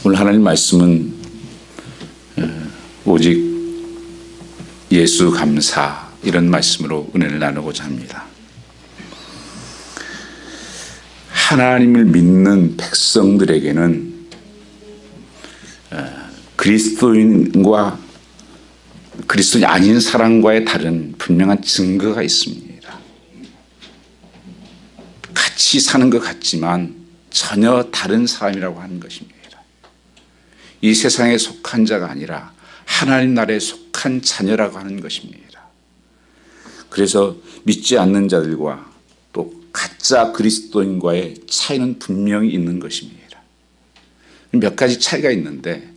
오늘 하나님 말씀은 오직 예수 감사 이런 말씀으로 은혜를 나누고자 합니다. 하나님을 믿는 백성들에게는 그리스도인과 그리스도인이 아닌 사람과의 다른 분명한 증거가 있습니다. 같이 사는 것 같지만 전혀 다른 사람이라고 하는 것입니다. 이 세상에 속한 자가 아니라 하나님 나라에 속한 자녀라고 하는 것입니다. 그래서 믿지 않는 자들과 또 가짜 그리스도인과의 차이는 분명히 있는 것입니다. 몇 가지 차이가 있는데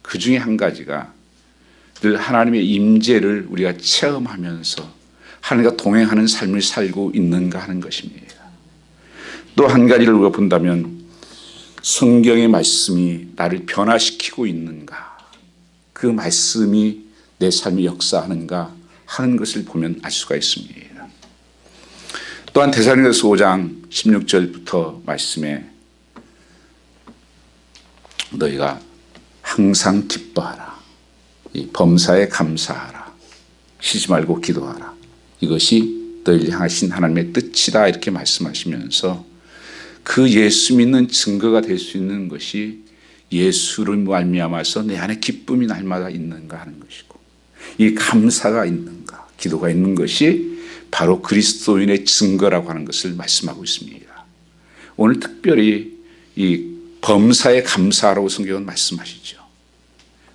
그 중에 한 가지가 늘 하나님의 임재를 우리가 체험하면서 하나님과 동행하는 삶을 살고 있는가 하는 것입니다. 또 한 가지를 우리가 본다면 성경의 말씀이 나를 변화시키고 있는가, 그 말씀이 내 삶에 역사하는가 하는 것을 보면 알 수가 있습니다. 또한 데살로니가서 5장 16절부터 말씀에 너희가 항상 기뻐하라, 이 범사에 감사하라, 쉬지 말고 기도하라, 이것이 너희를 향하신 하나님의 뜻이다 이렇게 말씀하시면서 그 예수 믿는 증거가 될 수 있는 것이 예수를 말미암아서 내 안에 기쁨이 날마다 있는가 하는 것이고, 이 감사가 있는가, 기도가 있는 것이 바로 그리스도인의 증거라고 하는 것을 말씀하고 있습니다. 오늘 특별히 이 범사에 감사하라고 성경은 말씀하시죠.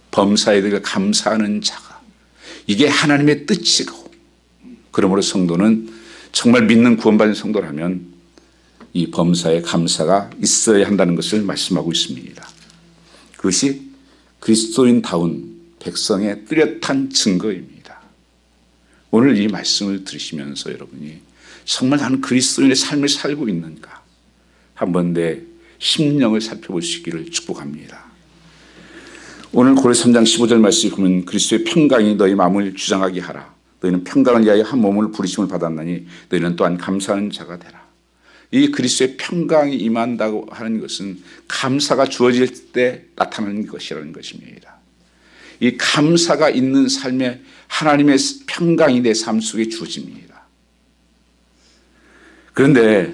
범사에 대해 감사하는 자가, 이게 하나님의 뜻이고, 그러므로 성도는 정말 믿는 구원받은 성도라면 이 범사에 감사가 있어야 한다는 것을 말씀하고 있습니다. 그것이 그리스도인다운 백성의 뚜렷한 증거입니다. 오늘 이 말씀을 들으시면서 여러분이 정말 나는 그리스도인의 삶을 살고 있는가 한번 내 심령을 살펴보시기를 축복합니다. 오늘 고린도서 3장 15절 말씀을 보면 그리스도의 평강이 너희 마음을 주장하게 하라. 너희는 평강을 위하여 한 몸을 부르심을 받았나니 너희는 또한 감사하는 자가 되라. 이 그리스도의 평강이 임한다고 하는 것은 감사가 주어질 때 나타나는 것이라는 것입니다. 이 감사가 있는 삶에 하나님의 평강이 내 삶 속에 주어집니다. 그런데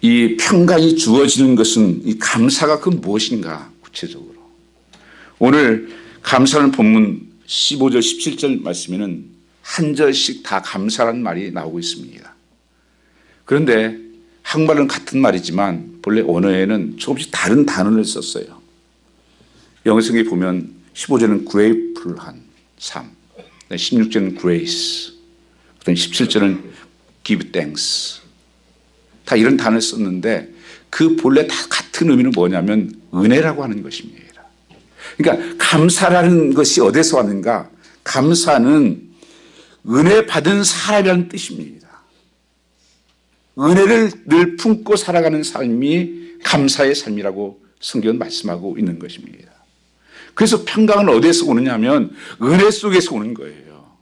이 평강이 주어지는 것은 이 감사가 그 무엇인가 구체적으로 오늘 감사하는 본문 15절 17절 말씀에는 한 절씩 다 감사라는 말이 나오고 있습니다. 그런데 한국말은 같은 말이지만 본래 언어에는 조금씩 다른 단어를 썼어요. 영어 성경에 보면 15절은 grateful한 삶, 16절은 grace, 17절은 give thanks, 다 이런 단어를 썼는데 그 본래 다 같은 의미는 뭐냐면 은혜라고 하는 것입니다. 그러니까 감사라는 것이 어디서 왔는가? 감사는 은혜 받은 사람이라는 뜻입니다. 은혜를 늘 품고 살아가는 삶이 감사의 삶이라고 성경은 말씀하고 있는 것입니다. 그래서 평강은 어디에서 오느냐 하면 은혜 속에서 오는 거예요.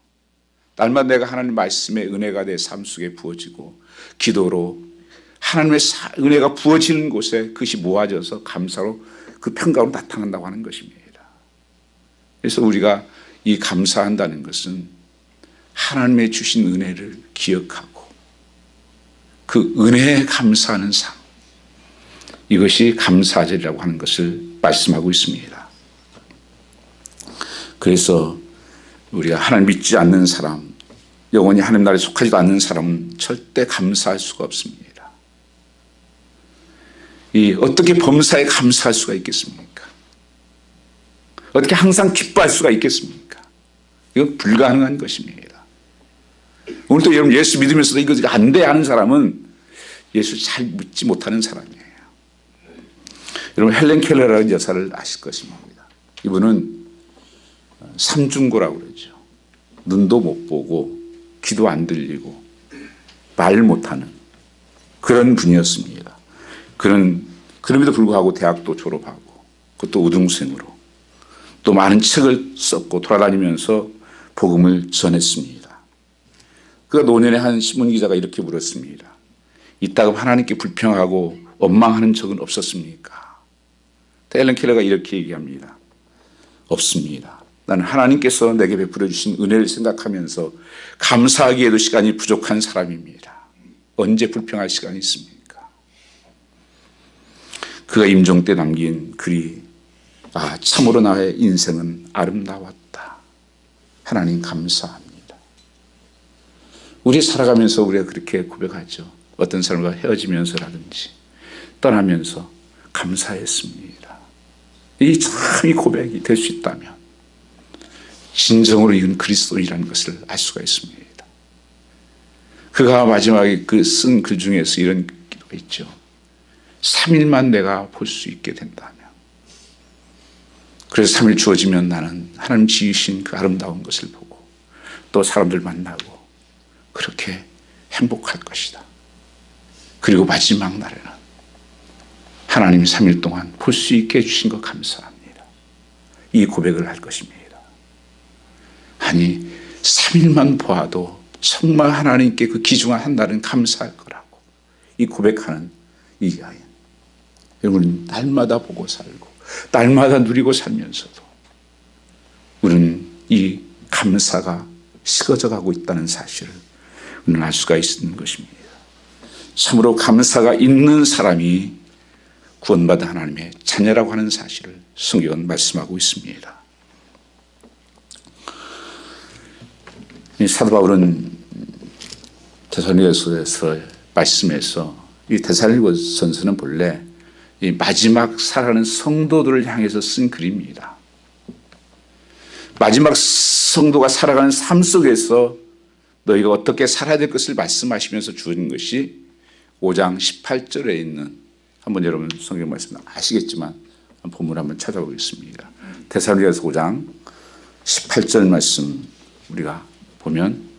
날마다 내가 하나님의 말씀에 은혜가 내 삶 속에 부어지고 기도로 하나님의 은혜가 부어지는 곳에 그것이 모아져서 감사로 그 평강으로 나타난다고 하는 것입니다. 그래서 우리가 이 감사한다는 것은 하나님의 주신 은혜를 기억하고 그 은혜에 감사하는 삶, 이것이 감사절이라고 하는 것을 말씀하고 있습니다. 그래서 우리가 하나님 믿지 않는 사람, 영원히 하나님 나라에 속하지도 않는 사람은 절대 감사할 수가 없습니다. 어떻게 범사에 감사할 수가 있겠습니까? 어떻게 항상 기뻐할 수가 있겠습니까? 이건 불가능한 것입니다. 오늘도 여러분 예수 믿으면서도 이거 안 돼 하는 사람은 예수 잘 믿지 못하는 사람이에요. 여러분 헬렌 켈러라는 여사를 아실 것입니다. 이분은 삼중고라고 그러죠. 눈도 못 보고 귀도 안 들리고 말 못하는 그런 분이었습니다. 그럼에도 불구하고 대학도 졸업하고 그것도 우등생으로 또 많은 책을 썼고 돌아다니면서 복음을 전했습니다. 그가 노년에 한 신문기자가 이렇게 물었습니다. 이따금 하나님께 불평하고 원망하는 적은 없었습니까? 앨런 켈러가 이렇게 얘기합니다. 없습니다. 나는 하나님께서 내게 베풀어 주신 은혜를 생각하면서 감사하기에도 시간이 부족한 사람입니다. 언제 불평할 시간이 있습니까? 그가 임종 때 남긴 글이 참으로 나의 인생은 아름다웠다. 하나님 감사합니다. 우리 살아가면서 우리가 그렇게 고백하죠. 어떤 사람과 헤어지면서라든지 떠나면서 감사했습니다. 이 참 이 고백이 될 수 있다면 진정으로 이건 그리스도인이라는 것을 알 수가 있습니다. 그가 마지막에 쓴 글 중에서 이런 기도가 있죠. 3일만 내가 볼 수 있게 된다면, 그래서 3일 주어지면 나는 하나님 지으신 그 아름다운 것을 보고 또 사람들 만나고 그렇게 행복할 것이다. 그리고 마지막 날에는 하나님이 3일 동안 볼 수 있게 해주신 것 감사합니다. 이 고백을 할 것입니다. 아니 3일만 보아도 정말 하나님께 그 귀중한 한 날은 감사할 거라고 이 고백하는 이 아이, 여러분 날마다 보고 살고 날마다 누리고 살면서도 우리는 이 감사가 식어져 가고 있다는 사실을 우리는 알 수가 있는 것입니다. 참으로 감사가 있는 사람이 구원받은 하나님의 자녀라고 하는 사실을 성경은 말씀하고 있습니다. 사도 바울은 데살로니가서에서 말씀에서 이 데살로니가서는 본래 이 마지막 살아가는 성도들을 향해서 쓴 글입니다. 마지막 성도가 살아가는 삶 속에서 너희가 어떻게 살아야 될 것을 말씀하시면서 주는 것이 5장 18절에 있는, 한번 여러분 성경 말씀 아시겠지만 본문 한번 찾아보겠습니다. 데살로니가서 5장 18절 말씀 우리가 보면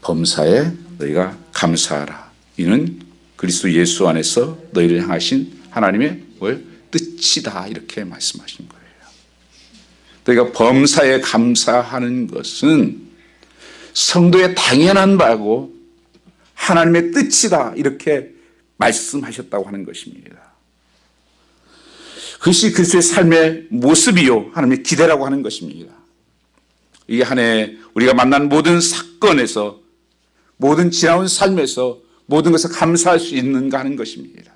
범사에 너희가 감사하라. 이는 그리스도 예수 안에서 너희를 향하신 하나님의 뜻이다. 이렇게 말씀하신 거예요. 너희가 범사에 감사하는 것은 성도의 당연한 바고 하나님의 뜻이다. 이렇게 말씀하셨다고 하는 것입니다. 그것이 그리스도의 삶의 모습이요 하나님의 기대라고 하는 것입니다. 이 한 해 우리가 만난 모든 사건에서, 모든 지나온 삶에서 모든 것을 감사할 수 있는가 하는 것입니다.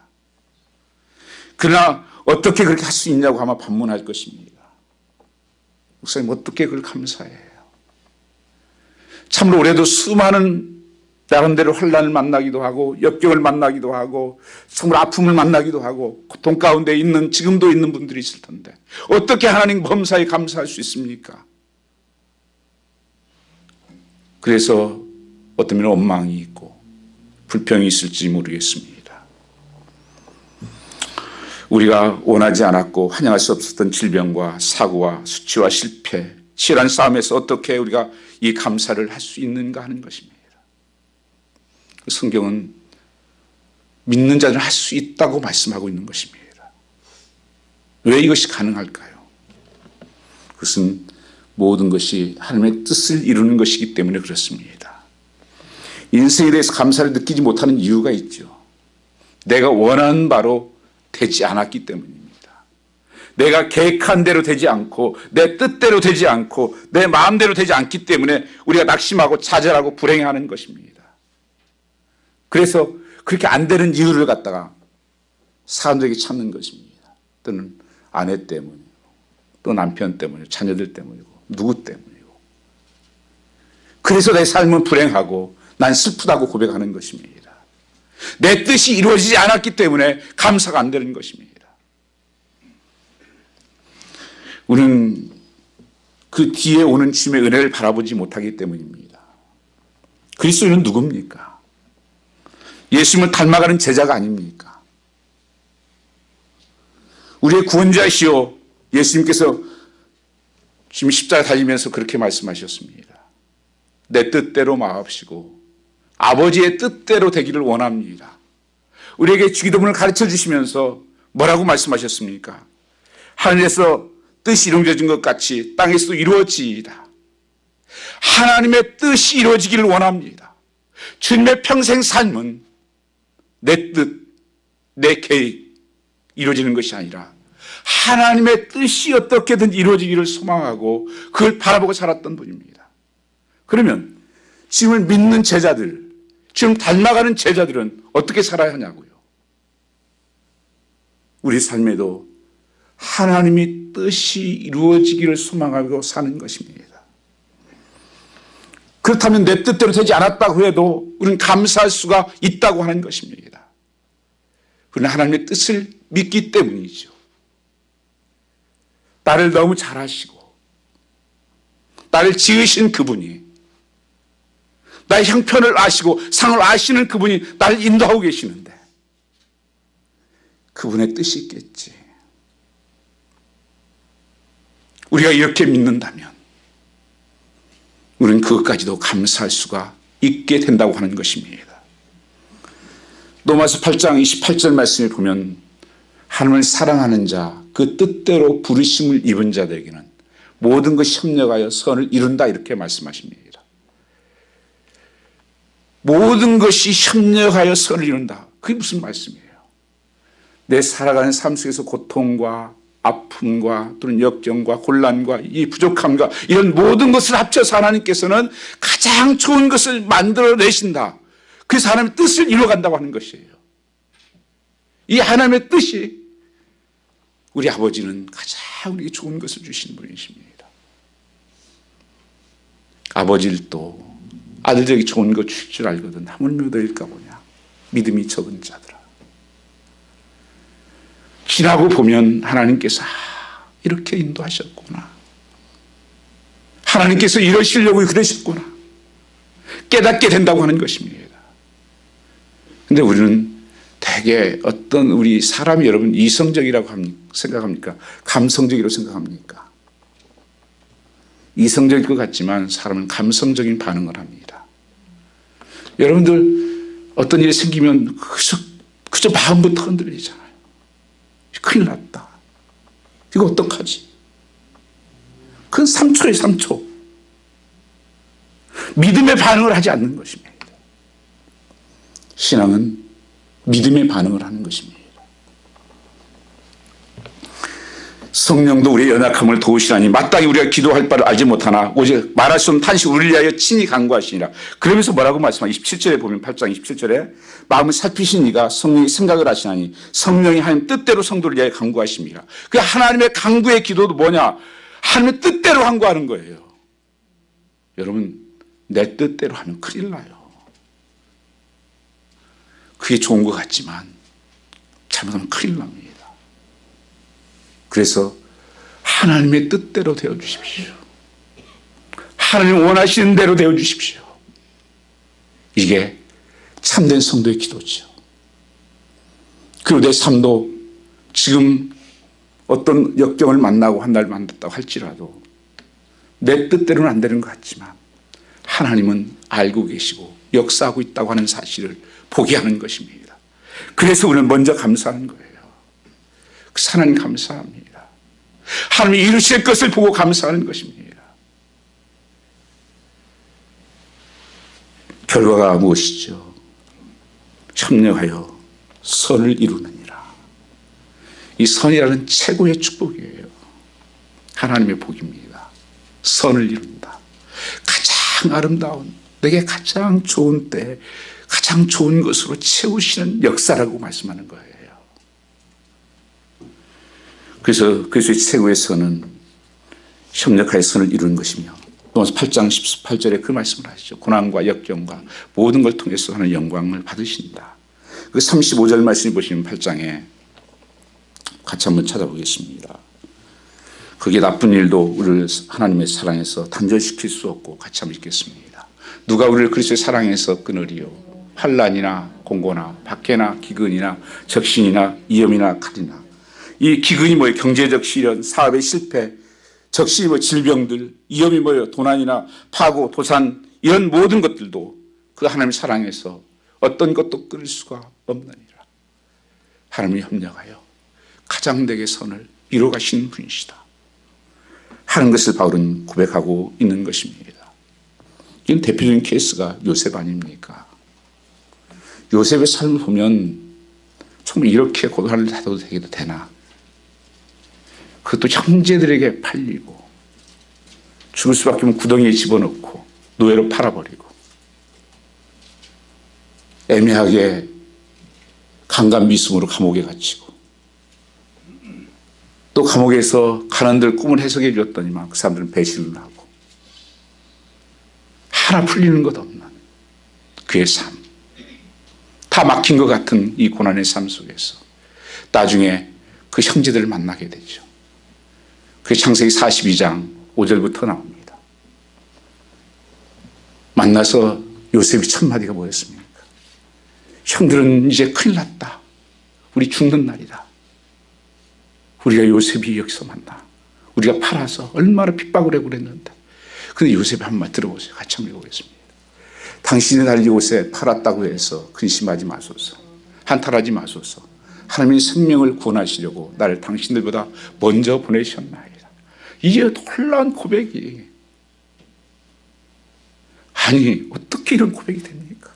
그러나 어떻게 그렇게 할 수 있냐고 아마 반문할 것입니다. 목사님 어떻게 그걸 감사해요? 참으로 올해도 수많은 나름대로 환난을 만나기도 하고 역경을 만나기도 하고 정말 아픔을 만나기도 하고 고통 가운데 있는, 지금도 있는 분들이 있을 텐데 어떻게 하나님 범사에 감사할 수 있습니까? 그래서 어떤 원망이 있고 불평이 있을지 모르겠습니다. 우리가 원하지 않았고 환영할 수 없었던 질병과 사고와 수치와 실패, 치열한 싸움에서 어떻게 우리가 이 감사를 할 수 있는가 하는 것입니다. 성경은 믿는 자들은 할 수 있다고 말씀하고 있는 것입니다. 왜 이것이 가능할까요? 그것은 모든 것이 하나님의 뜻을 이루는 것이기 때문에 그렇습니다. 인생에 대해서 감사를 느끼지 못하는 이유가 있죠. 내가 원하는 바로 되지 않았기 때문입니다. 내가 계획한 대로 되지 않고 내 뜻대로 되지 않고 내 마음대로 되지 않기 때문에 우리가 낙심하고 좌절하고 불행해하는 것입니다. 그래서 그렇게 안 되는 이유를 갖다가 사람들에게 찾는 것입니다. 또는 아내 때문이고 또 남편 때문이고 자녀들 때문이고 누구 때문이고, 그래서 내 삶은 불행하고 난 슬프다고 고백하는 것입니다. 내 뜻이 이루어지지 않았기 때문에 감사가 안 되는 것입니다. 우리는 그 뒤에 오는 주님의 은혜를 바라보지 못하기 때문입니다. 그리스도인은 누굽니까? 예수님을 닮아가는 제자가 아닙니까? 우리의 구원자시오 예수님께서 지금 십자가 달리면서 그렇게 말씀하셨습니다. 내 뜻대로 마옵시고 아버지의 뜻대로 되기를 원합니다. 우리에게 주기도문을 가르쳐 주시면서 뭐라고 말씀하셨습니까? 하늘에서 뜻이 이루어진 것 같이 땅에서도 이루어지이다. 하나님의 뜻이 이루어지기를 원합니다. 주님의 평생 삶은 내 뜻, 내 계획 이루어지는 것이 아니라 하나님의 뜻이 어떻게든 이루어지기를 소망하고 그걸 바라보고 살았던 분입니다. 그러면 지금을 믿는 제자들, 지금 닮아가는 제자들은 어떻게 살아야 하냐고요. 우리 삶에도 하나님의 뜻이 이루어지기를 소망하고 사는 것입니다. 그렇다면 내 뜻대로 되지 않았다고 해도 우리는 감사할 수가 있다고 하는 것입니다. 우리는 하나님의 뜻을 믿기 때문이죠. 나를 너무 잘 아시고 나를 지으신 그분이, 나의 형편을 아시고 상을 아시는 그분이 나를 인도하고 계시는데 그분의 뜻이 있겠지. 우리가 이렇게 믿는다면 우리는 그것까지도 감사할 수가 있게 된다고 하는 것입니다. 로마서 8장 28절 말씀을 보면 하나님을 사랑하는 자, 그 뜻대로 부르심을 입은 자들에게는 모든 것이 협력하여 선을 이룬다, 이렇게 말씀하십니다. 모든 것이 협력하여 선을 이룬다. 그게 무슨 말씀이에요? 내 살아가는 삶 속에서 고통과 아픔과 또는 역경과 곤란과 이 부족함과 이런 모든 것을 합쳐서 하나님께서는 가장 좋은 것을 만들어내신다. 그래서 하나님의 뜻을 이루어간다고 하는 것이에요. 이 하나님의 뜻이, 우리 아버지는 가장 우리에게 좋은 것을 주시는 분이십니다. 아버지를 또 아들에게 좋은 것 줄 줄 알거든 하물며 너일까 보냐, 믿음이 적은 자들아. 지나고 보면 하나님께서 이렇게 인도하셨구나, 하나님께서 이러시려고 그러셨구나 깨닫게 된다고 하는 것입니다. 그런데 우리는 대개 어떤 우리 사람이 여러분 이성적이라고 생각합니까? 감성적이라고 생각합니까? 이성적일 것 같지만 사람은 감성적인 반응을 합니다. 여러분들 어떤 일이 생기면 그저 마음부터 흔들리잖아요. 큰일 났다, 이거 어떡하지? 그건 3초에 3초. 믿음의 반응을 하지 않는 것입니다. 신앙은 믿음의 반응을 하는 것입니다. 성령도 우리의 연약함을 도우시라니 마땅히 우리가 기도할 바를 알지 못하나 오직 말할 수 없는 탄식 우리를 위하여 친히 간구하시니라. 그러면서 뭐라고 말씀하냐, 27절에 보면 8장 27절에 마음을 살피신 이가 성령이 생각을 하시나니 성령이 하나님 뜻대로 성도를 위하여 간구하십니다. 그 하나님의 간구의 기도도 뭐냐, 하나님의 뜻대로 간구하는 거예요. 여러분, 내 뜻대로 하면 큰일 나요. 그게 좋은 것 같지만 잘못하면 큰일 납니다. 그래서 하나님의 뜻대로 되어주십시오. 하나님 원하시는 대로 되어주십시오. 이게 참된 성도의 기도죠. 그리고 내 삶도 지금 어떤 역경을 만나고 한 달 만났다고 할지라도 내 뜻대로는 안 되는 것 같지만 하나님은 알고 계시고 역사하고 있다고 하는 사실을 보게 하는 것입니다. 그래서 우리는 먼저 감사하는 거예요. 하나님 감사합니다. 하나님이 이루실 것을 보고 감사하는 것입니다. 결과가 무엇이죠? 협력하여 선을 이루느니라. 이 선이라는 최고의 축복이에요. 하나님의 복입니다. 선을 이룬다. 가장 아름다운, 내게 가장 좋은 때 가장 좋은 것으로 채우시는 역사라고 말씀하는 거예요. 그래서 그리스도의 최고의 선은 협력하여 선을 이루는 것이며, 로마서 8장 18절에 그 말씀을 하시죠. 고난과 역경과 모든 걸 통해서 하는 영광을 받으신다. 그 35절 말씀을 보시면 8장에 같이 한번 찾아보겠습니다. 그게 나쁜 일도 우리를 하나님의 사랑에서 단절시킬 수 없고 같이 한번 읽겠습니다. 누가 우리를 그리스도의 사랑에서 끊으리요? 환난이나 공고나 박해나 기근이나 적신이나 위험이나 칼이나. 이 기근이 뭐예요? 경제적 시련, 사업의 실패, 적신이 뭐 질병들, 위험이 뭐예요? 도난이나 파고, 도산, 이런 모든 것들도 그 하나님의 사랑에서 어떤 것도 끊을 수가 없느니라. 하나님이 협력하여 가장 내게 선을 이루어 가시는 분이시다 하는 것을 바울은 고백하고 있는 것입니다. 이건 대표적인 케이스가 요셉 아닙니까? 요셉의 삶을 보면 정말 이렇게 고난을 해도 되나? 그것도 형제들에게 팔리고 죽을 수밖에 없는 구덩이에 집어넣고 노예로 팔아버리고 애매하게 강간미수으로 감옥에 갇히고 또 감옥에서 가난들 꿈을 해석해 주었더니만 그 사람들은 배신을 하고 하나 풀리는 것 없는 그의 삶, 다 막힌 것 같은 이 고난의 삶 속에서 나중에 그 형제들을 만나게 되죠. 그게 창세기 42장 5절부터 나옵니다. 만나서 요셉이 첫 마디가 뭐였습니까? 형들은 이제 큰일 났다. 우리 죽는 날이다. 우리가 요셉이 여기서 만나. 우리가 팔아서 얼마나 핍박을 하고 그랬는데. 근데 요셉이 한 말 들어보세요. 같이 한번 읽어보겠습니다. 당신이 날 이곳에 팔았다고 해서 근심하지 마소서. 한탄하지 마소서. 하나님의 생명을 구원하시려고 나를 당신들보다 먼저 보내셨나이다. 이게 놀라운 고백이. 아니 어떻게 이런 고백이 됩니까?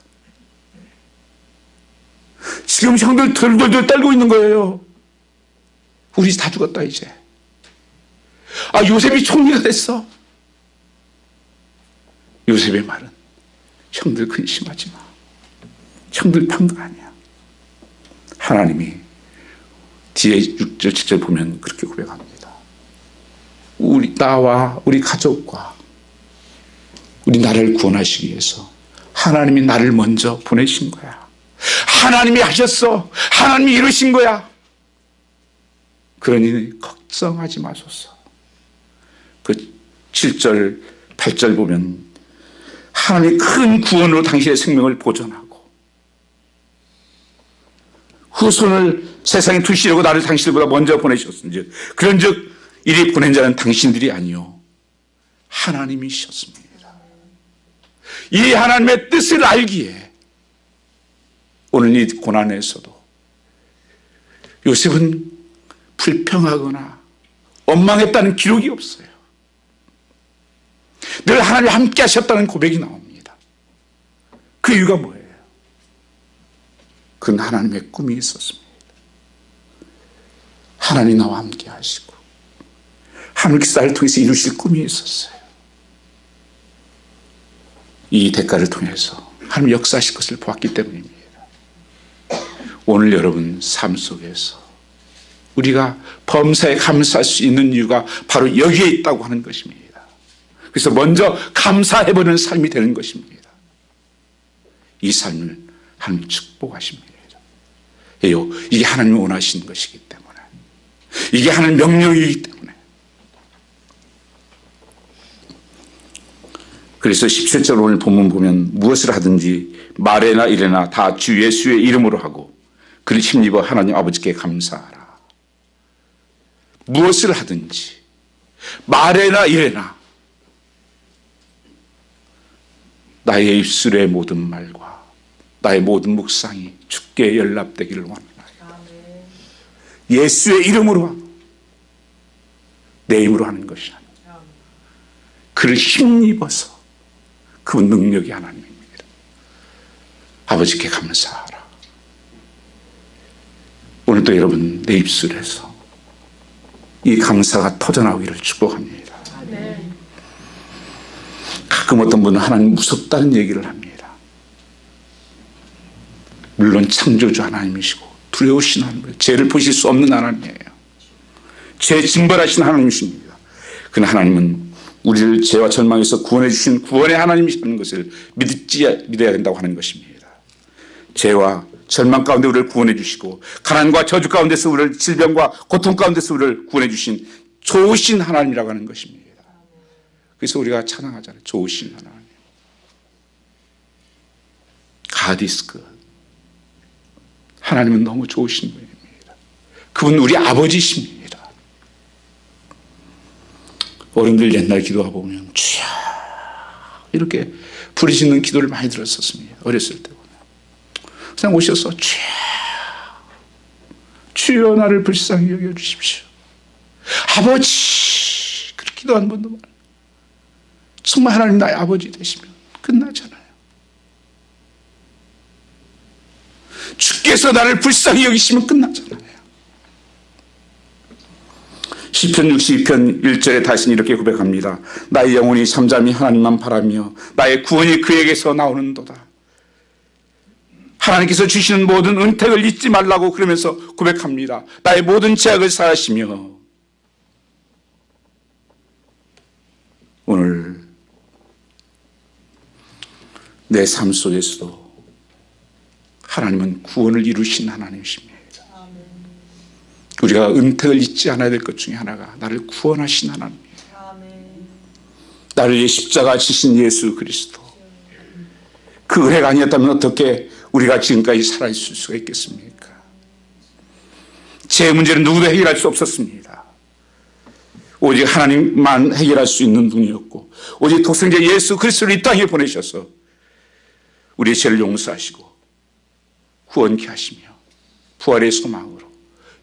지금 형들 덜덜덜 떨고 있는 거예요. 우리 다 죽었다 이제. 아 요셉이 총리가 됐어. 요셉의 말은 형들 근심하지 마. 형들 평등 아니야. 하나님이 뒤에 6절 7절 보면 그렇게 고백합니다. 우리 나와 우리 가족과 우리 나라를 구원하시기 위해서 하나님이 나를 먼저 보내신 거야. 하나님이 하셨어. 하나님이 이루신 거야. 그러니 걱정하지 마소서. 그 7절 8절 보면 하나님이 큰 구원으로 당신의 생명을 보존하고 후손을 세상에 두시려고 나를 당신들보다 먼저 보내셨은즉 그런즉 이리 보낸 자는 당신들이 아니요 하나님이셨습니다. 이 하나님의 뜻을 알기에 오늘 이 고난에서도 요셉은 불평하거나 원망했다는 기록이 없어요. 늘 하나님 함께 하셨다는 고백이 나옵니다. 그 이유가 뭐예요? 그는 하나님의 꿈이 있었습니다. 하나님 나와 함께 하시고 하늘 기사를 통해서 이루실 꿈이 있었어요. 이 대가를 통해서 하나님 역사하실 것을 보았기 때문입니다. 오늘 여러분 삶 속에서 우리가 범사에 감사할 수 있는 이유가 바로 여기에 있다고 하는 것입니다. 그래서 먼저 감사해보는 삶이 되는 것입니다. 이 삶을 하나님 축복하십니다. 왜요? 이게 하나님이 원하시는 것이기 때문에, 이게 하나님 명령이기 때문에. 그래서 17절 오늘 본문 보면 무엇을 하든지 말에나 이래나 다 주 예수의 이름으로 하고 그를 힘입어 하나님 아버지께 감사하라. 무엇을 하든지 말에나 이래나 나의 입술의 모든 말과 나의 모든 묵상이 주께 연락되기를 원하나요. 예수의 이름으로 하고 내 힘으로 하는 것이 아니라 그를 힘입어서 그 능력이 하나님입니다. 아버지께 감사하라. 오늘도 여러분 내 입술에서 이 감사가 터져나오기를 축복합니다. 가끔 어떤 분은 하나님 무섭다는 얘기를 합니다. 물론 창조주 하나님이시고 두려우신 하나님, 죄를 보실 수 없는 하나님이에요. 죄 징벌하신 하나님이십니다. 그러나 하나님은 우리를 죄와 절망에서 구원해 주신 구원의 하나님이시라는 것을 믿어야 된다고 하는 것입니다. 죄와 절망 가운데 우리를 구원해 주시고 가난과 저주 가운데서 우리를 질병과 고통 가운데서 우리를 구원해 주신 좋으신 하나님이라고 하는 것입니다. 그래서 우리가 찬양하잖아요. 좋으신 하나님. God is good. 하나님은 너무 좋으신 분입니다. 그분 우리 아버지십니다. 어른들 옛날 기도하고 보면 주여 이렇게 부르짖는 기도를 많이 들었었습니다. 어렸을 때 보면. 그냥 오셔서 주여 나를 불쌍히 여겨주십시오. 아버지 그렇게 기도하는 분도 많아요. 정말 하나님 나의 아버지 되시면 끝나잖아요. 주께서 나를 불쌍히 여기시면 끝나잖아요. 시편 62편 1절에 다시 이렇게 고백합니다. 나의 영혼이 잠잠히 하나님만 바라며 나의 구원이 그에게서 나오는도다. 하나님께서 주시는 모든 은택을 잊지 말라고 그러면서 고백합니다. 나의 모든 죄악을 사하시며 오늘 내 삶 속에서도 하나님은 구원을 이루신 하나님이십니다. 우리가 은택을 잊지 않아야 될 것 중에 하나가 나를 구원하신 하나님이에요. 나를 위해 십자가 지신 예수 그리스도. 그 은혜가 아니었다면 어떻게 우리가 지금까지 살아있을 수가 있겠습니까? 제 문제는 누구도 해결할 수 없었습니다. 오직 하나님만 해결할 수 있는 분이었고 오직 독생자 예수 그리스도를 이 땅에 보내셔서 우리의 죄를 용서하시고 구원케 하시며 부활의 소망으로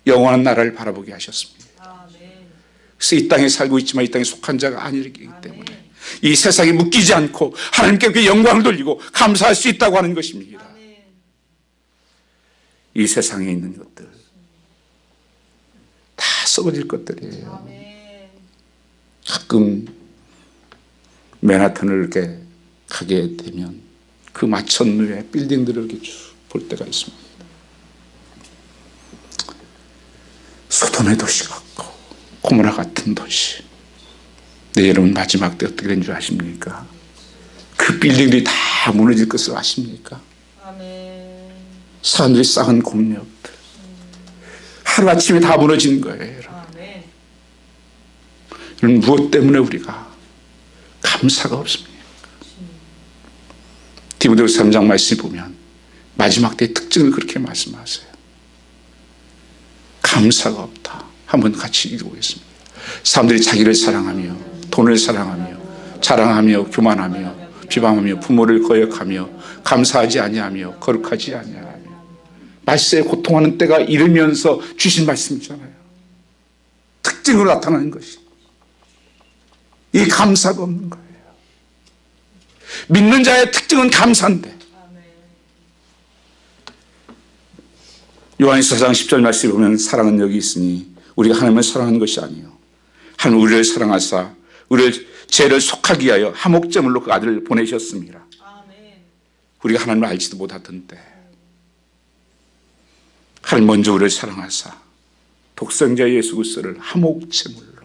영원한 나라를 바라보게 하셨습니다. 그래서 이 땅에 살고 있지만 이 땅에 속한 자가 아니기 때문에 이 세상에 묶이지 않고 하나님께 영광을 돌리고 감사할 수 있다고 하는 것입니다. 이 세상에 있는 것들 다 썩어질 것들이에요. 가끔 맨하탄을 이렇게 가게 되면 그 마천루의 빌딩들을 이렇게 쭉 볼 때가 있습니다. 소돔의 도시 같고 고모라 같은 도시. 네, 여러분 마지막 때 어떻게 된 줄 아십니까? 그 빌딩들이 다 무너질 것을 아십니까? 사람들이 쌓은 공력들 하루아침에 다 무너지는 거예요. 여러분 무엇 때문에 우리가 감사가 없습니까? 디모데후서 3장 말씀 보면 마지막 때의 특징을 그렇게 말씀하세요. 감사가 없다. 한번 같이 읽어보겠습니다. 사람들이 자기를 사랑하며 돈을 사랑하며 자랑하며 교만하며 비방하며 부모를 거역하며 감사하지 아니하며 거룩하지 아니하며 말세에 고통하는 때가 이르면서 주신 말씀이잖아요. 특징으로 나타나는 것이 이 감사가 없는 거예요. 믿는 자의 특징은 감사인데 요한일서 4장 10절 말씀에 보면 사랑은 여기 있으니 우리가 하나님을 사랑하는 것이 아니요 하나님 우리를 사랑하사 우리를 죄를 속하기 위하여 화목제물로 그 아들을 보내셨습니다. 우리가 하나님을 알지도 못하던 때 하나님 먼저 우리를 사랑하사 독생자 예수 그리스도를 화목제물로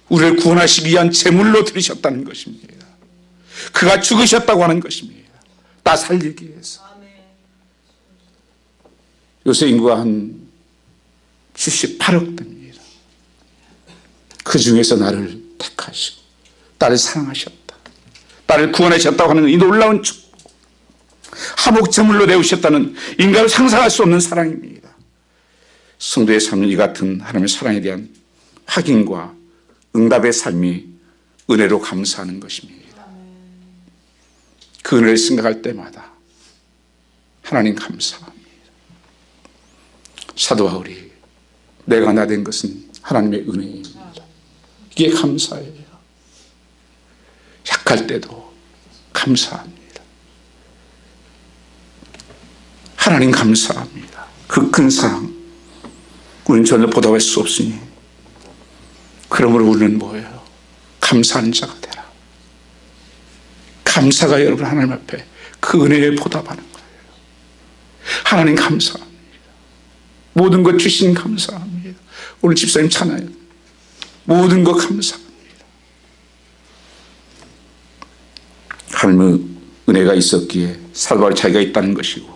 우리를 구원하시기 위한 제물로 들으셨다는 것입니다. 그가 죽으셨다고 하는 것입니다. 나 살리기 위해서. 요새 인구가 한 78억 됩니다. 그 중에서 나를 택하시고 나를 사랑하셨다. 나를 구원하셨다고 하는 이 놀라운 축복. 화목제물로 내우셨다는 인간을 상상할 수 없는 사랑입니다. 성도의 삶은 이 같은 하나님의 사랑에 대한 확인과 응답의 삶이 은혜로 감사하는 것입니다. 그 은혜를 생각할 때마다 하나님 감사합니다. 사도 바울이 내가 나 된 것은 하나님의 은혜입니다. 이게 감사예요. 약할 때도 감사합니다. 하나님 감사합니다. 그 큰 사랑 우리는 전혀 보답할 수 없으니 그러므로 우리는 뭐예요? 감사하는 자가 되라. 감사가 여러분 하나님 앞에 그 은혜에 보답하는 거예요. 하나님 감사합니다. 모든 것 주신 감사합니다. 오늘 집사님 찬양해요. 모든 것 감사합니다. 하나님의 은혜가 있었기에 사도 바울이 자기가 있다는 것이고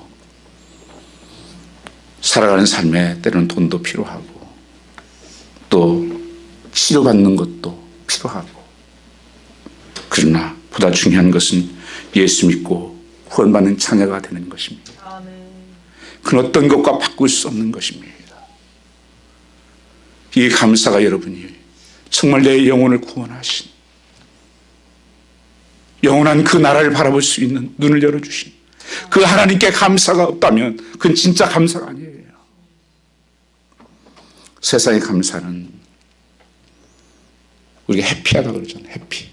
살아가는 삶에 때로는 돈도 필요하고 또 치료받는 것도 필요하고 그러나 보다 중요한 것은 예수 믿고 구원받는 자녀가 되는 것입니다. 그 어떤 것과 바꿀 수 없는 것입니다. 이 감사가 여러분이 정말 내 영혼을 구원하신 영원한 그 나라를 바라볼 수 있는 눈을 열어주신 그 하나님께 감사가 없다면 그건 진짜 감사가 아니에요. 세상의 감사는 우리가 해피하다고 그러잖아요. 해피.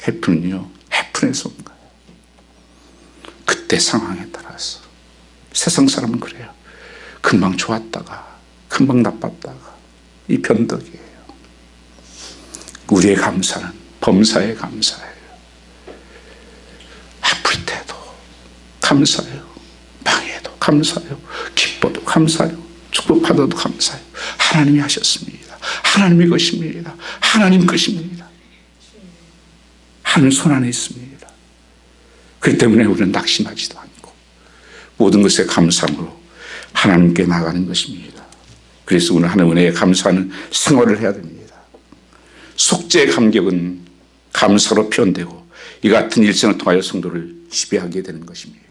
해피는요, 해픈에서 온 거예요. 그때 상황에 따라서. 세상 사람은 그래요. 금방 좋았다가 금방 나빴다가 이 변덕이에요. 우리의 감사는 범사의 감사예요. 아플 때도 감사해요. 방해도 감사해요. 기뻐도 감사해요. 축복받아도 감사해요. 하나님이 하셨습니다. 하나님의 것입니다. 하나님 것입니다. 하나님 손 안에 있습니다. 그렇기 때문에 우리는 낙심하지도 않고 모든 것에 감사함으로 하나님께 나가는 것입니다. 그래서 오늘 하나님 은혜에 감사하는 생활을 해야 됩니다. 속죄의 감격은 감사로 표현되고 이 같은 일생을 통하여 성도를 지배하게 되는 것입니다.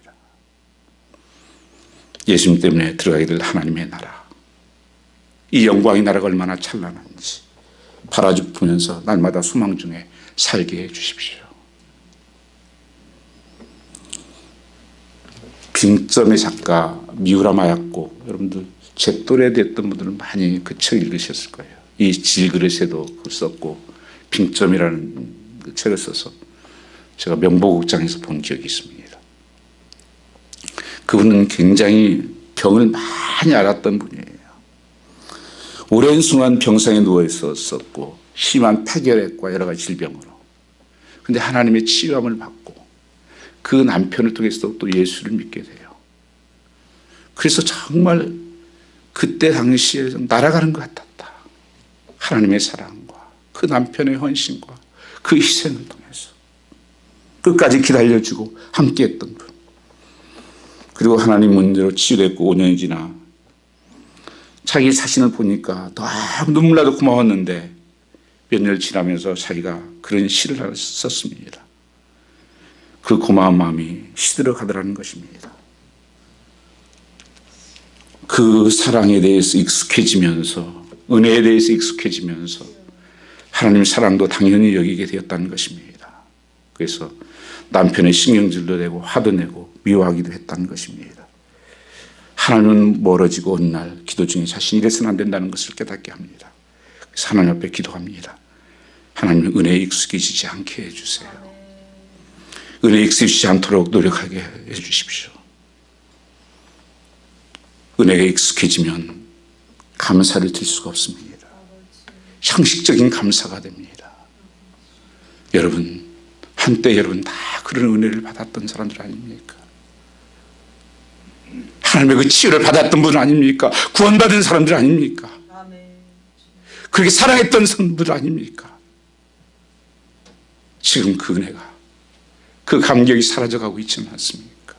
예수님 때문에 들어가게 될 하나님의 나라, 이 영광의 나라가 얼마나 찬란한지 바라보면서 날마다 소망 중에 살게 해 주십시오. 빙점의 작가 미우라마 야코, 여러분들 제 또래 됐던 분들은 많이 그 책 읽으셨을 거예요. 이 질그릇에도 썼고 빙점이라는 그 책을 써서 제가 명보극장에서 본 기억이 있습니다. 그분은 굉장히 병을 많이 앓았던 분이에요. 오랜 순간 병상에 누워 있었고 심한 폐결핵과 여러 가지 질병으로. 그런데 하나님의 치유함을 받고 그 남편을 통해서 또 예수를 믿게 돼요. 그래서 정말 그때 당시에 좀 날아가는 것 같았다. 하나님의 사랑과 그 남편의 헌신과 그 희생을 통해서 끝까지 기다려주고 함께했던 분. 그리고 하나님 문제로 치유됐고 5년이 지나 자기 자신을 보니까 너무 눈물 나도 고마웠는데 몇 년 지나면서 자기가 그런 시를 하나 썼습니다. 그 고마운 마음이 시들어 가더라는 것입니다. 그 사랑에 대해서 익숙해지면서 은혜에 대해서 익숙해지면서 하나님 사랑도 당연히 여기게 되었다는 것입니다. 그래서 남편의 신경질도 내고 화도 내고 미워하기도 했다는 것입니다. 하나님은 멀어지고 어느 날 기도 중에 자신이 이래서는 안 된다는 것을 깨닫게 합니다. 그래서 하나님 앞에 기도합니다. 하나님 은혜에 익숙해지지 않게 해주세요. 은혜에 익숙해지지 않도록 노력하게 해주십시오. 은혜에 익숙해지면 감사를 드릴 수가 없습니다. 형식적인 감사가 됩니다. 여러분 한때 여러분 다 그런 은혜를 받았던 사람들 아닙니까? 하나님의 그 치유를 받았던 분 아닙니까? 구원받은 사람들 아닙니까? 그렇게 사랑했던 사람들 아닙니까? 지금 그 은혜가 그 감격이 사라져가고 있지 않습니까?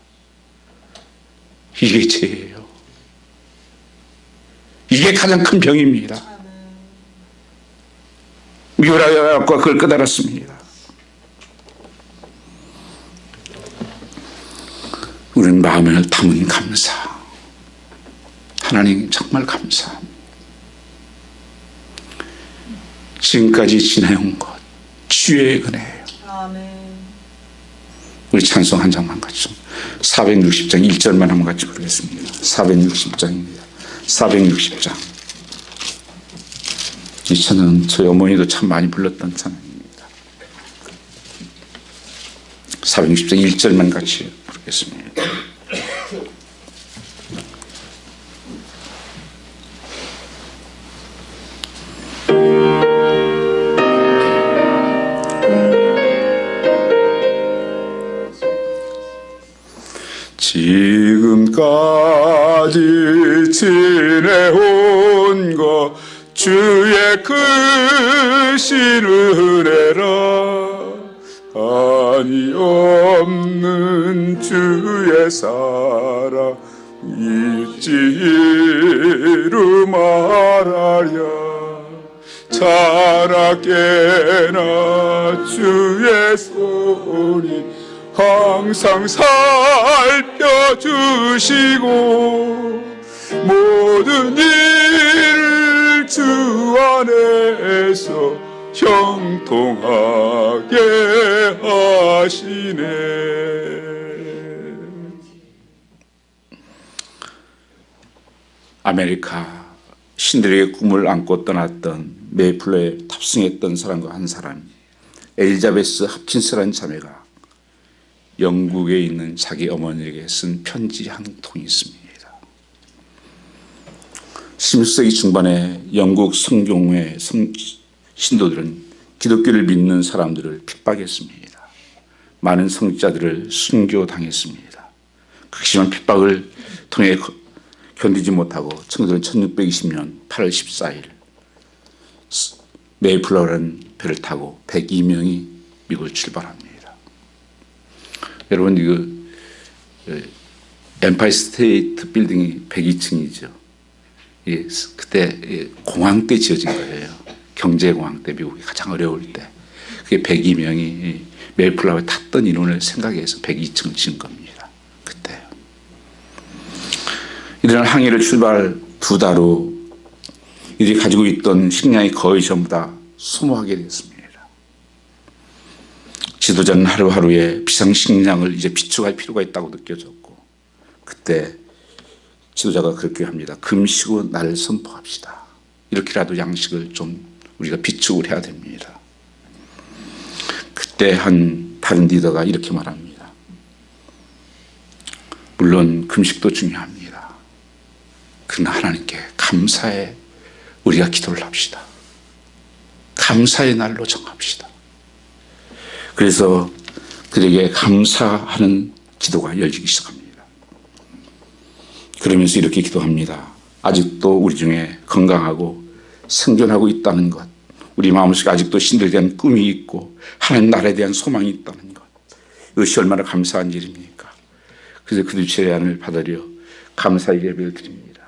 이게 죄예요. 이게 가장 큰 병입니다. 미우라가 그걸 깨달았습니다. 우리는 마음을 담은 감사. 하나님 정말 감사합니다. 지금까지 지내온 것 주의 은혜예요. 우리 찬송 한 장만 같이 460장 1절만 한번 같이 부르겠습니다. 460장입니다. 460장. 이 찬은 저희 어머니도 참 많이 불렀던 찬입니다. 460장 1절만 같이 부르겠습니다. 지금까지 지내온 것 주의 크신 은혜라 한이 없는 주의 사랑 잊지 이루 말하랴 자라깨나 주의 손이 항상 살펴주시고 모든 일을 주 안에서 형통하게 하시네. 아메리카 신들에게 꿈을 안고 떠났던 메이플러에 탑승했던 사람과 한 사람 엘리자베스 합친스라는 자매가 영국에 있는 자기 어머니에게 쓴 편지 한 통이 있습니다. 16세기 중반에 영국 성경회 신도들은 기독교를 믿는 사람들을 핍박했습니다. 많은 성직자들을 순교당했습니다. 극심한 핍박을 통해 견디지 못하고 청교도는 1620년 8월 14일 메이플라워라는 배를 타고 102명이 미국을 출발합니다. 여러분 이거 엠파이어 스테이트 빌딩이 102층이죠. 그때 공황 때 지어진 거예요. 경제공황 때 미국이 가장 어려울 때 그게 102명이 메이플라워에 탔던 인원을 생각해서 102층을 지은 겁니다. 그때 이들은 항해를 출발 2달 후 이들이 가지고 있던 식량이 거의 전부 다 소모하게 됐습니다. 지도자는 하루하루의 비상식량을 이제 비축할 필요가 있다고 느껴졌고 그때 지도자가 그렇게 합니다. 금식 후 날을 선포합시다. 이렇게라도 양식을 좀 우리가 비축을 해야 됩니다. 그때 한 다른 리더가 이렇게 말합니다. 물론 금식도 중요합니다. 그러나 하나님께 감사해 우리가 기도를 합시다. 감사의 날로 정합시다. 그래서 그들에게 감사하는 기도가 열리기 시작합니다. 그러면서 이렇게 기도합니다. 아직도 우리 중에 건강하고 생존하고 있다는 것, 우리 마음속에 아직도 신들에 대한 꿈이 있고 하나님 나라에 대한 소망이 있다는 것, 이것이 얼마나 감사한 일입니까? 그래서 그들 제안을 받으려 감사의 예배를 드립니다.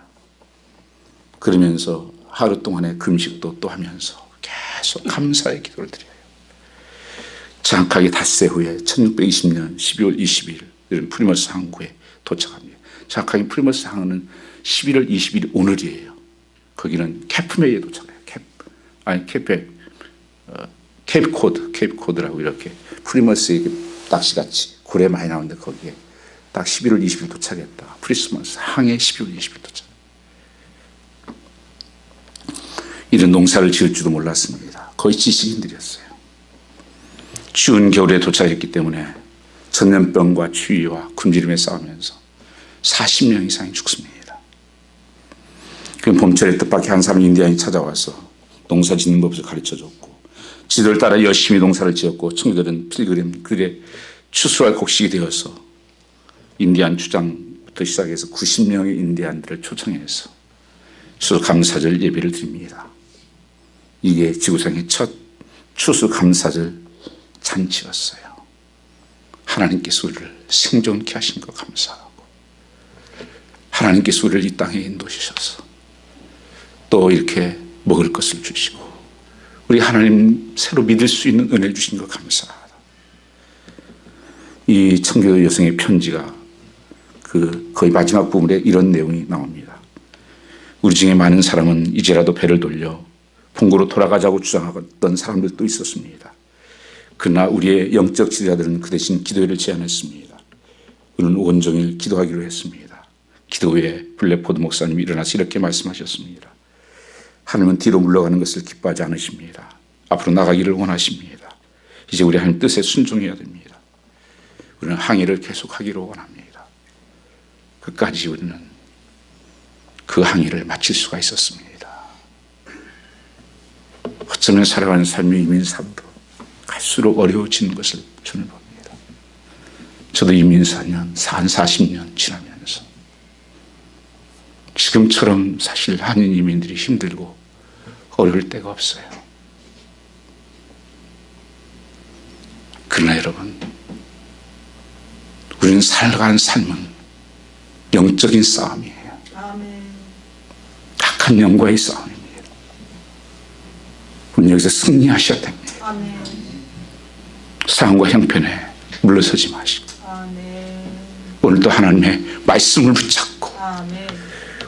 그러면서 하루 동안의 금식도 또 하면서 계속 감사의 기도를 드려요. 정확하게 닷새 후에 1620년 12월 20일 이런 프리머스 항구에 도착합니다. 정확하게 프리머스 항구는 11월 20일 오늘이에요. 거기는 캐프메이에 도착해요. 케이프코드라고 이렇게 프리머스의 낚시같이 고래 많이 나오는데 거기에 딱 11월 20일 도착했다. 프리스머스 항해 12월 20일 도착. 이런 농사를 지을 줄도 몰랐습니다. 거의 지식인들이었어요. 추운 겨울에 도착했기 때문에 전염병과 추위와 굶주림에 싸우면서 40명 이상이 죽습니다. 그 봄철에 뜻밖의 한 사람 인디안이 찾아와서 농사 짓는 법을 가르쳐줬고 지도를 따라 열심히 농사를 지었고 청교도는 필그림 그들의 추수할 곡식이 되어서 인디안 주장부터 시작해서 90명의 인디안들을 초청해서 추수감사절 예배를 드립니다. 이게 지구상의 첫 추수감사절 잔치였어요. 하나님께서 우리를 생존케 하신 것 감사하고 하나님께서 우리를 이 땅에 인도하셔서 또 이렇게 먹을 것을 주시고 우리 하나님 새로 믿을 수 있는 은혜를 주신 것 감사하다. 이 청교도 여성의 편지가 거의 마지막 부분에 이런 내용이 나옵니다. 우리 중에 많은 사람은 이제라도 배를 돌려 본고로 돌아가자고 주장하던 사람들도 있었습니다. 그러나 우리의 영적 지도자들은 그 대신 기도회를 제안했습니다. 우리는 온종일 기도하기로 했습니다. 기도 후에 블랙포드 목사님이 일어나서 이렇게 말씀하셨습니다. 하나님은 뒤로 물러가는 것을 기뻐하지 않으십니다. 앞으로 나가기를 원하십니다. 이제 우리 하나님 뜻에 순종해야 됩니다. 우리는 항해를 계속하기로 원합니다. 끝까지 우리는 그 항해를 마칠 수가 있었습니다. 어쩌면 살아가는 삶이 이민사로 갈수록 어려워지는 것을 저는 봅니다. 저도 이민 4년, 40년 지나면서 지금처럼 사실 한인 이민들이 힘들고 어려울 때가 없어요. 그러나 여러분, 우리는 살아가는 삶은 영적인 싸움이에요. 악한 영과의 싸움입니다. 우리는 여기서 승리하셔야 됩니다. 사랑과 형편에 물러서지 마시고 오늘도 하나님의 말씀을 붙잡고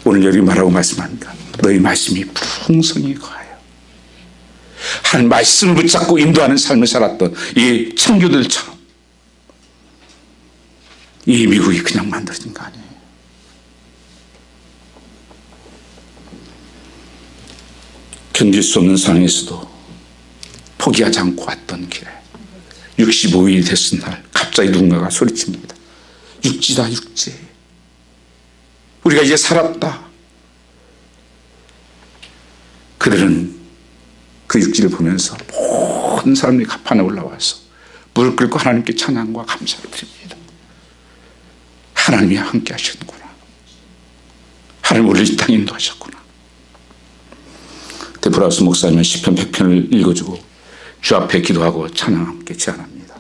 오늘 여기 말하고 말씀합니다. 너희 말씀이 풍성히 거하여 하나님 말씀을 붙잡고 인도하는 삶을 살았던 이 청교들처럼 이 미국이 그냥 만들어진 거 아니에요. 견딜 수 없는 상황에서도 포기하지 않고 왔던 길에 65일이 됐은 날 갑자기 누군가가 소리칩니다. 육지다 육지. 우리가 이제 살았다. 그들은 그 육지를 보면서 모든 사람들이 가판에 올라와서 무릎 꿇고 하나님께 찬양과 감사를 드립니다. 하나님이 함께 하셨구나. 하나님 우리를 이 땅에 인도하셨구나. 데브라우스 목사님은 시편 100편을 읽어주고 주 앞에 기도하고 찬양 함께 제안합니다.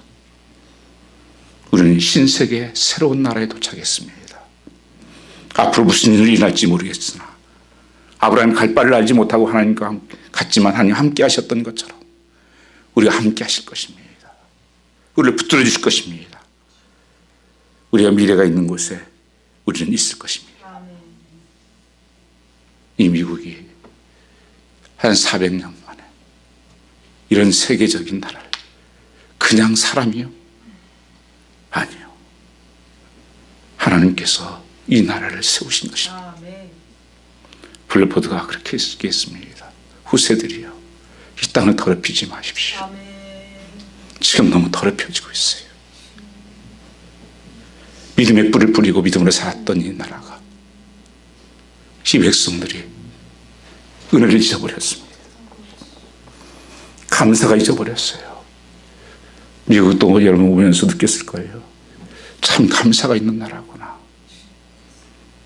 우리는 신세계의 새로운 나라에 도착했습니다. 앞으로 무슨 일이 일어날지 모르겠으나 아브라함이 갈 바를 알지 못하고 하나님과 갔지만 하나님 함께 하셨던 것처럼 우리가 함께 하실 것입니다. 우리를 붙들어 주실 것입니다. 우리가 미래가 있는 곳에 우리는 있을 것입니다. 이 미국이 한 400년 만에 이런 세계적인 나라를 그냥 사람이요? 아니요. 하나님께서 이 나라를 세우신 것입니다. 블레포드가 그렇게 얘기했습니다. 후세들이요, 이 땅을 더럽히지 마십시오. 지금 너무 더럽혀지고 있어요. 믿음의 뿌리를 뿌리고 믿음으로 살았던 이 나라가, 이 백성들이 은혜를 잊어버렸습니다. 감사가 잊어버렸어요. 미국도 여러분 오면서 느꼈을 거예요. 참 감사가 있는 나라구나.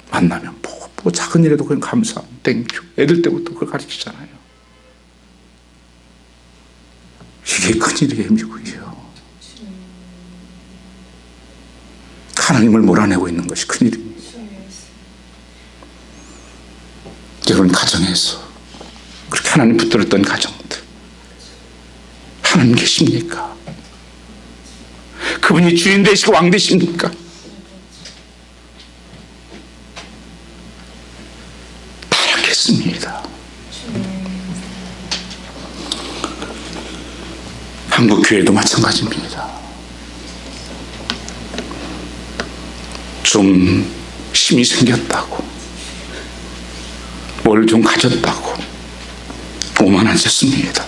만나면 뭐 작은 일에도 그냥 감사, 땡큐. 애들 때부터 그걸 가르치잖아요. 이게 큰일이에요, 미국이요. 하나님을 몰아내고 있는 것이 큰일입니다. 여러분 가정에서 그렇게 하나님 붙들었던 가정들, 하나님 계십니까? 그분이 주인 되시고 왕 되십니까? 타락했습니다. 한국 교회도 마찬가지입니다. 좀 힘이 생겼다고, 뭘 좀 가졌다고 오만하셨습니다.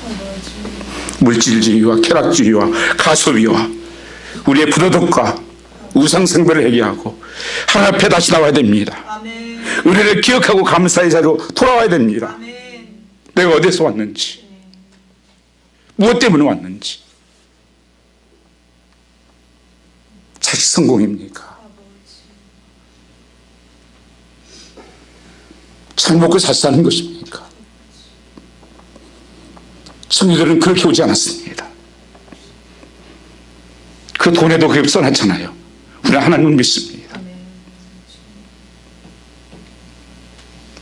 물질주의와 쾌락주의와 가소비와 우리의 부도덕과 우상숭배를 회개하고 하나님 앞에 다시 나와야 됩니다. 은혜를 기억하고 감사의 자리로 돌아와야 됩니다. 내가 어디서 왔는지, 무엇 때문에 왔는지. 자식 성공입니까? 잘 먹고 잘 사는 것입니까? 성도들은 그렇게 오지 않았습니다. 그 돈에도 그렇게 써놨잖아요. 우리는 하나님을 믿습니다.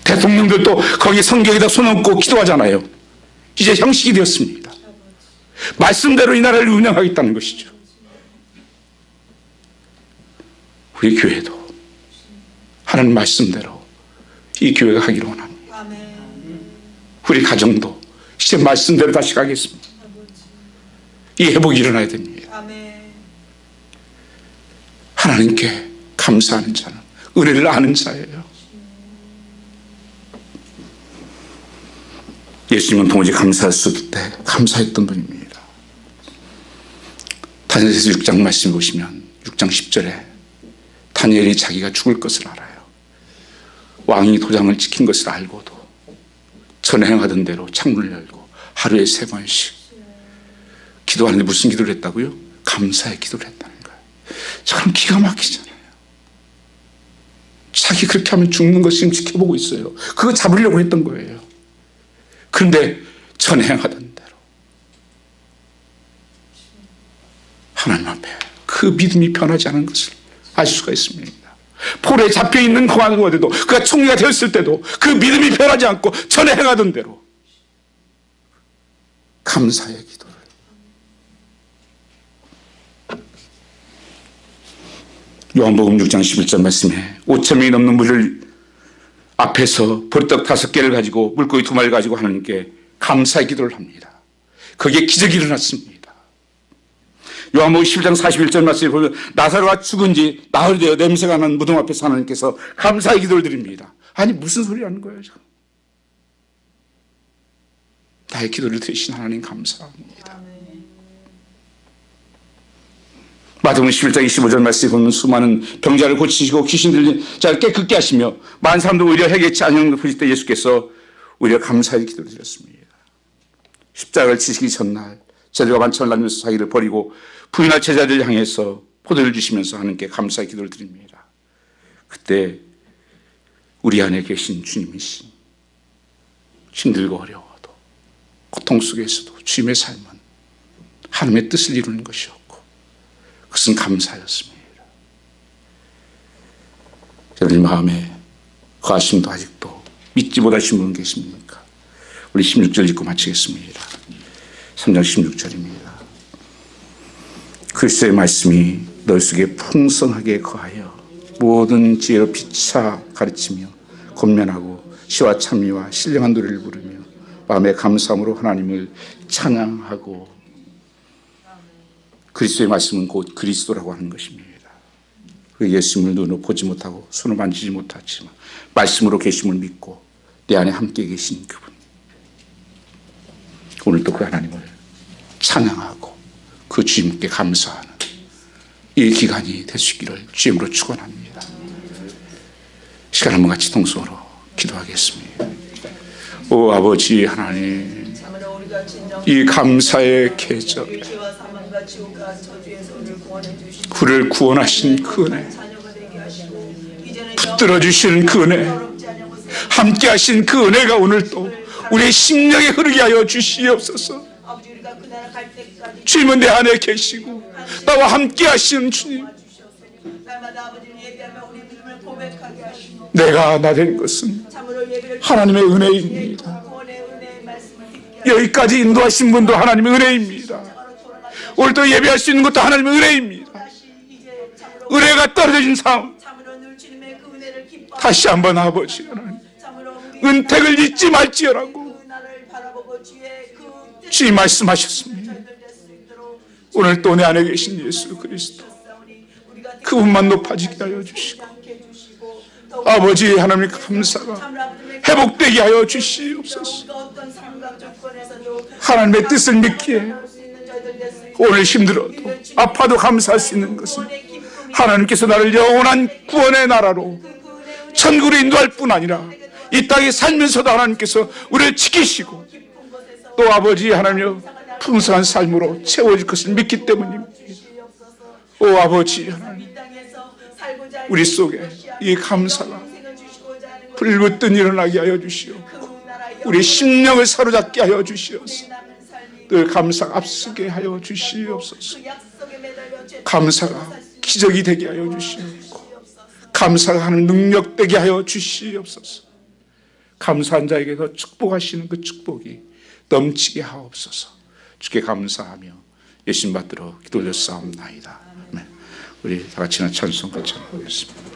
대통령들도 거기 성경에다 손 얹고 기도하잖아요. 이제 형식이 되었습니다. 말씀대로 이 나라를 운영하겠다는 것이죠. 우리 교회도 하나님 말씀대로 이 교회가 하기를 원합니다. 우리 가정도 이제 말씀대로 다시 가겠습니다. 이 회복이 일어나야 됩니다. 하나님께 감사하는 자는 은혜를 아는 자예요. 예수님은 도무지 감사할 수 없을 때 감사했던 분입니다. 다니엘서 6장 말씀 보시면 6장 10절에 다니엘이 자기가 죽을 것을 알아요. 왕이 도장을 지킨 것을 알고도 전에 행하던 대로 창문을 열고 하루에 3번씩 기도하는데 무슨 기도를 했다고요? 감사의 기도를 했다는 거예요. 참 기가 막히잖아요. 자기 그렇게 하면 죽는 것 지금 지켜보고 있어요. 그거 잡으려고 했던 거예요. 그런데 전에 행하던 대로 하나님 앞에 그 믿음이 변하지 않은 것을 알 수가 있습니다. 폴에 잡혀있는 공화국에도 그가 총리가 되었을 때도 그 믿음이 변하지 않고 전에 행하던 대로 감사의 기도를. 요한복음 6장 11절 말씀에 5,000명이 넘는 무리를 앞에서 보리떡 5개를 가지고 물고기 2마리를 가지고 하나님께 감사의 기도를 합니다. 거기에 기적이 일어났습니다. 요한복음 11장 41절 말씀에 보면 나사로가 죽은 지 나흘이 되어 냄새가 나는 무덤 앞에서 하나님께서 감사의 기도를 드립니다. 아니 무슨 소리 하는 거예요 지금? 나의 기도를 들으신 하나님 감사합니다. 마태복음 11장 25절 말씀에 보면 수많은 병자를 고치시고 귀신 들린 자를 깨끗게 하시며 많은 사람들 오히려 해결치 않은 보실 때 예수께서 우리가 감사의 기도를 드렸습니다. 십자가를 지시기 전날 제자들과 만찬을 나누면서 자기를 버리고 부인할 제자들을 향해서 포도를 주시면서 하나님께 감사의 기도를 드립니다. 그때 우리 안에 계신 주님이시 힘들고 어려워도 고통 속에서도 주님의 삶은 하나님의 뜻을 이루는 것이었고 그것은 감사였습니다. 여러분 마음에 그 아쉬움도 아직도 믿지 못하신 분 계십니까? 우리 16절 읽고 마치겠습니다. 3장 16절입니다. 그리스도의 말씀이 너희 속에 풍성하게 거하여 모든 지혜로 피차 가르치며 권면하고 시와 찬미와 신령한 노래를 부르며 마음의 감사함으로 하나님을 찬양하고. 그리스도의 말씀은 곧 그리스도라고 하는 것입니다. 그 예수님을 눈으로 보지 못하고 손을 만지지 못하지만 말씀으로 계심을 믿고 내 안에 함께 계신 그분, 오늘도 그 하나님을 찬양하고 그 주님께 감사하는 이 기간이 될 수 있기를 주님으로 축원합니다. 시간 한번 같이 통성으로 기도하겠습니다. 오 아버지 하나님, 이 감사의 계절, 우리를 구원하신 그 은혜, 붙들어 주신 그 은혜, 함께 하신 그 은혜가 오늘 또 우리의 심령에 흐르게 하여 주시옵소서. 주님은 내 안에 계시고 나와 함께 하시는 주님, 내가 나 된 것은 하나님의 은혜입니다. 여기까지 인도하신 분도 하나님의 은혜입니다. 오늘도 예배할 수 있는 것도 하나님의 은혜입니다. 은혜가 떨어진 삶, 다시 한번 아버지 하나님 은택을 잊지 말지어라고 주님 말씀하셨습니다. 오늘 또 내 안에 계신 예수 그리스도, 그분만 높아지게 하여 주시고 아버지 하나님 감사가 회복되게 하여 주시옵소서. 하나님의 뜻을 믿기에 오늘 힘들어도 아파도 감사할 수 있는 것은 하나님께서 나를 영원한 구원의 나라로 천국으로 인도할 뿐 아니라 이 땅에 살면서도 하나님께서 우리를 지키시고 또 아버지 하나님여 풍성한 삶으로 채워질 것을 믿기 때문입니다. 오 아버지 하나님, 우리 속에 이 감사가 불붙듯 일어나게 하여 주시옵고 우리 심령을 사로잡게 하여 주시옵소서. 늘 감사가 앞서게 하여 주시옵소서. 감사가 기적이 되게 하여 주시옵고 감사가 하는 능력 되게 하여 주시옵소서. 감사한 자에게서 축복하시는 그 축복이 넘치게 하옵소서. 주께 감사하며 예수님 받들어 기도 올렸사옵나이다. 우리 다 같이 찬송 같이 하겠습니다.